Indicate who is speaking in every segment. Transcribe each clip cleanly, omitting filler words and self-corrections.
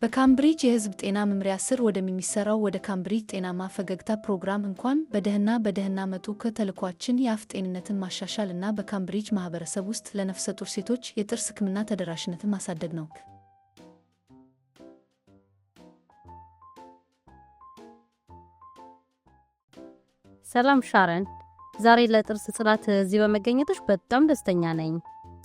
Speaker 1: በካምብሪጅ የሕዝብ ጤና መምሪያ ስር ወደሚሰራው ወደ ካምብሪጅ ጤናማ ፈገግታ ፕሮግራም እንኳን በደህና መጡ። ተልዕኳችን የአፍ ጤንነትን ማሻሻል እና በካምብሪጅ ማህበረሰብ ውስጥ ለነፍሰ ጡር ሴቶች የጥርስ ሕክምና ተደራሽነትን ማሳደግ ነው።
Speaker 2: ሰላም ሻረን፣ ዛሬ ለጥርስ ጽዳት እዚህ በመገኘትሽ በጣም ደስተኛ ነኝ።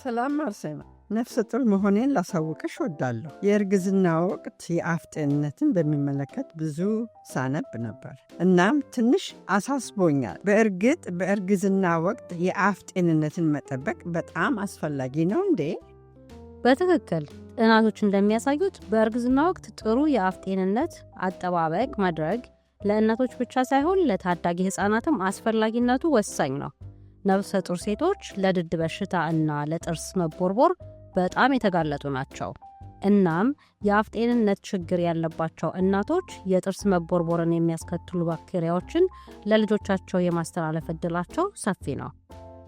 Speaker 3: ሰላም አርሴማ፣ ነፍሰ ጡር መሆኔን ላሳውቅሽ ወዳለሁ። የእርግዝና ወቅት የአፍ ጤንነትን በሚመለከት ብዙ ሳነብ ነበር፣ እናም ትንሽ አሳስቦኛል። በእርግጥ በእርግዝና ወቅት የአፍ ጤንነትን መጠበቅ በጣም አስፈላጊ ነው እንዴ?
Speaker 2: በትክክል ጥናቶች እንደሚያሳዩት በእርግዝና ወቅት ጥሩ የአፍ ጤንነት አጠባበቅ ማድረግ ለእናቶች ብቻ ሳይሆን ለታዳጊ ሕፃናትም አስፈላጊነቱ ወሳኝ ነው። ነፍሰ ጡር ሴቶች ለድድ በሽታ እና ለጥርስ መቦርቦር በጣም የተጋለጡ ናቸው። እናም የአፍ ጤንነት ችግር ያለባቸው እናቶች የጥርስ መቦርቦርን የሚያስከትሉ ባክቴሪያዎችን ለልጆቻቸው የማስተላለፍ ዕድላቸው ሰፊ ነው።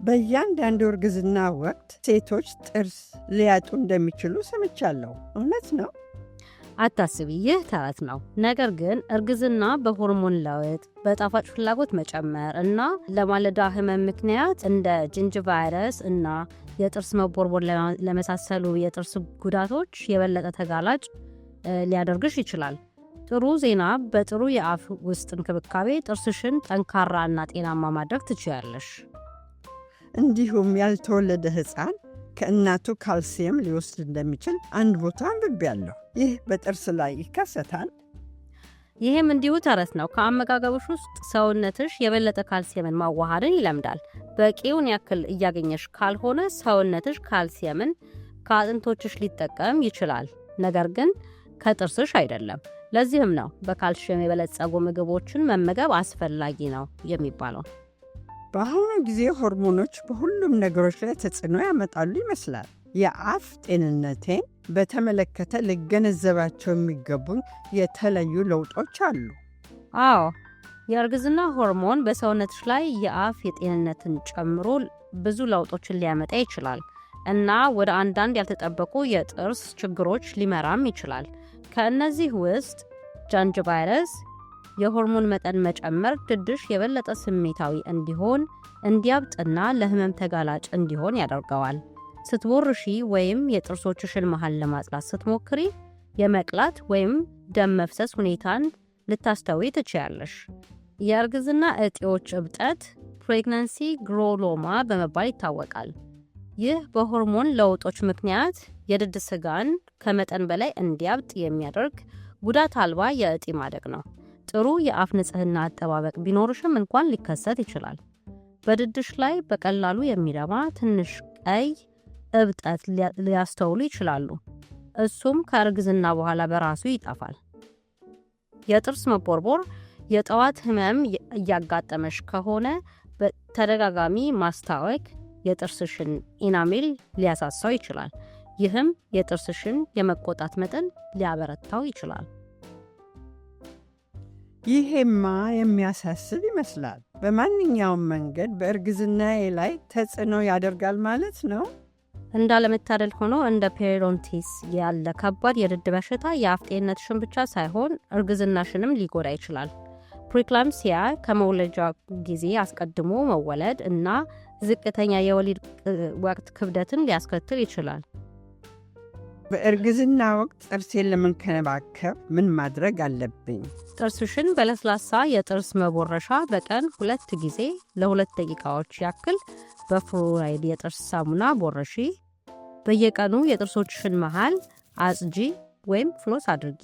Speaker 3: በእያንዳንዱ እርግዝና ወቅት ሴቶች ጥርስ ሊያጡ እንደሚችሉ ሰምቻለሁ። እውነት ነው?
Speaker 2: አታስቢ፣ ይህ ተረት ነው። ነገር ግን እርግዝና በሆርሞን ለውጥ፣ በጣፋጭ ፍላጎት መጨመር እና ለማለዳ ህመም ምክንያት እንደ ጂንጅቫይረስ እና የጥርስ መቦርቦር ለመሳሰሉ የጥርስ ጉዳቶች የበለጠ ተጋላጭ ሊያደርግሽ ይችላል። ጥሩ ዜና፣ በጥሩ የአፍ ውስጥ እንክብካቤ ጥርስሽን ጠንካራ እና ጤናማ ማድረግ ትችያለሽ።
Speaker 3: እንዲሁም ያልተወለደ ሕፃን ከእናቱ ካልሲየም ሊወስድ እንደሚችል አንድ ቦታ አንብቤያለሁ። ይህ በጥርስ ላይ ይከሰታል?
Speaker 2: ይህም እንዲሁ ተረት ነው። ከአመጋገብሽ ውስጥ ሰውነትሽ የበለጠ ካልሲየምን ማዋሃድን ይለምዳል። በቂውን ያክል እያገኘሽ ካልሆነ ሰውነትሽ ካልሲየምን ከአጥንቶችሽ ሊጠቀም ይችላል፣ ነገር ግን ከጥርስሽ አይደለም። ለዚህም ነው በካልሲየም የበለጸጉ ምግቦችን መመገብ አስፈላጊ ነው የሚባለው።
Speaker 3: በአሁኑ ጊዜ ሆርሞኖች በሁሉም ነገሮች ላይ ተጽዕኖ ያመጣሉ ይመስላል። የአፍ ጤንነቴን በተመለከተ ልገነዘባቸው የሚገቡኝ የተለዩ ለውጦች አሉ።
Speaker 2: አዎ፣ የእርግዝና ሆርሞን በሰውነትሽ ላይ የአፍ የጤንነትን ጨምሮ ብዙ ለውጦችን ሊያመጣ ይችላል እና ወደ አንዳንድ ያልተጠበቁ የጥርስ ችግሮች ሊመራም ይችላል። ከእነዚህ ውስጥ ጂንጅቫይረስ የሆርሞን መጠን መጨመር ድድሽ የበለጠ ስሜታዊ እንዲሆን፣ እንዲያብጥና ለህመም ተጋላጭ እንዲሆን ያደርገዋል። ስትቦርሺ ወይም የጥርሶችሽን መሃል ለማጽዳት ስትሞክሪ የመቅላት ወይም ደም መፍሰስ ሁኔታን ልታስተውይ ትችያለሽ። የእርግዝና እጢዎች እብጠት ፕሬግናንሲ ግሮሎማ በመባል ይታወቃል። ይህ በሆርሞን ለውጦች ምክንያት የድድ ስጋን ከመጠን በላይ እንዲያብጥ የሚያደርግ ጉዳት አልባ የእጢ ማደግ ነው። ጥሩ የአፍ ንጽህና አጠባበቅ ቢኖርሽም እንኳን ሊከሰት ይችላል። በድድሽ ላይ በቀላሉ የሚረማ ትንሽ ቀይ እብጠት ሊያስተውሉ ይችላሉ። እሱም ከእርግዝና በኋላ በራሱ ይጠፋል። የጥርስ መቦርቦር የጠዋት ህመም እያጋጠመሽ ከሆነ በተደጋጋሚ ማስታወክ የጥርስሽን ኢናሜል ሊያሳሳው ይችላል። ይህም የጥርስሽን የመቆጣት መጠን ሊያበረታው ይችላል።
Speaker 3: ይሄማ የሚያሳስብ ይመስላል። በማንኛውም መንገድ በእርግዝናዬ ላይ ተጽዕኖ ያደርጋል ማለት ነው?
Speaker 2: እንዳለመታደል ሆኖ እንደ ፔሪዶንቲስ ያለ ከባድ የድድ በሽታ የአፍ ጤንነትሽን ብቻ ሳይሆን እርግዝናሽንም ሊጎዳ ይችላል። ፕሪክላምሲያ ከመውለጃ ጊዜ አስቀድሞ መወለድ እና ዝቅተኛ የወሊድ ወቅት ክብደትን ሊያስከትል ይችላል።
Speaker 3: በእርግዝና ወቅት ጥርሴን ለመንከባከብ ምን ማድረግ አለብኝ?
Speaker 2: ጥርስሽን በለስላሳ የጥርስ መቦረሻ በቀን 2 ጊዜ ለ2 ደቂቃዎች ያክል በፍሎራይድ የጥርስ ሳሙና ቦረሺ። በየቀኑ የጥርሶችሽን መሃል አጽጂ ወይም ፍሎስ አድርጊ።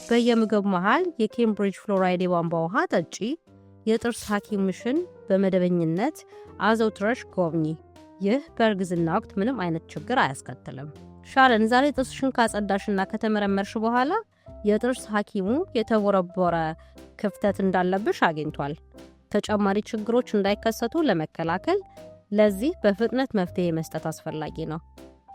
Speaker 2: በየምግብ መሃል የኬምብሪጅ ፍሎራይድ የቧንቧ ውሃ ጠጪ። የጥርስ ሐኪምሽን በመደበኝነት አዘውትረሽ ጎብኚ። ይህ በእርግዝና ወቅት ምንም አይነት ችግር አያስከትልም። ሻረን፣ ዛሬ ጥርስሽን ካጸዳሽና ከተመረመርሽ በኋላ የጥርስ ሐኪሙ የተቦረቦረ ክፍተት እንዳለብሽ አግኝቷል። ተጨማሪ ችግሮች እንዳይከሰቱ ለመከላከል ለዚህ በፍጥነት መፍትሄ መስጠት አስፈላጊ ነው።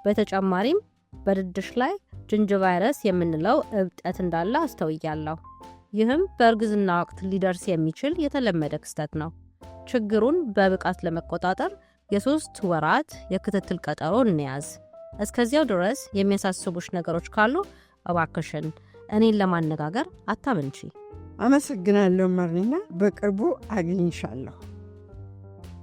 Speaker 2: በተጨማሪም በድድሽ ላይ ጂንጅቫይረስ የምንለው እብጠት እንዳለ አስተውያለሁ። ይህም በእርግዝና ወቅት ሊደርስ የሚችል የተለመደ ክስተት ነው። ችግሩን በብቃት ለመቆጣጠር የ3 ወራት የክትትል ቀጠሮ እንያዝ። እስከዚያው ድረስ የሚያሳስቡሽ ነገሮች ካሉ እባክሽን እኔን ለማነጋገር አታመንቺ።
Speaker 3: አመሰግናለሁ መሪና፣ በቅርቡ አግኝሻለሁ።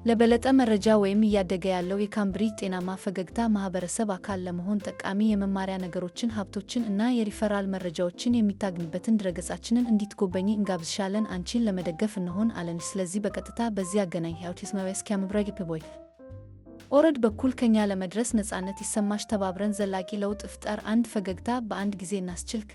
Speaker 1: ለበለጠ መረጃ ወይም እያደገ ያለው የካምብሪጅ ጤናማ ፈገግታ ማህበረሰብ አካል ለመሆን ጠቃሚ የመማሪያ ነገሮችን፣ ሀብቶችን እና የሪፈራል መረጃዎችን የሚታገኙበትን ድረገጻችንን እንዲትጎበኝ እንጋብዝሻለን። አንቺን ለመደገፍ እንሆን አለን። ስለዚህ በቀጥታ በዚህ አገናኝ አውቲዝማዊስ ካምብሪጅ ፒቦይ ኦረድ በኩል ከኛ ለመድረስ ነፃነት ይሰማሽ። ተባብረን ዘላቂ ለውጥ ፍጠር። አንድ ፈገግታ በአንድ ጊዜ እናስችልክ።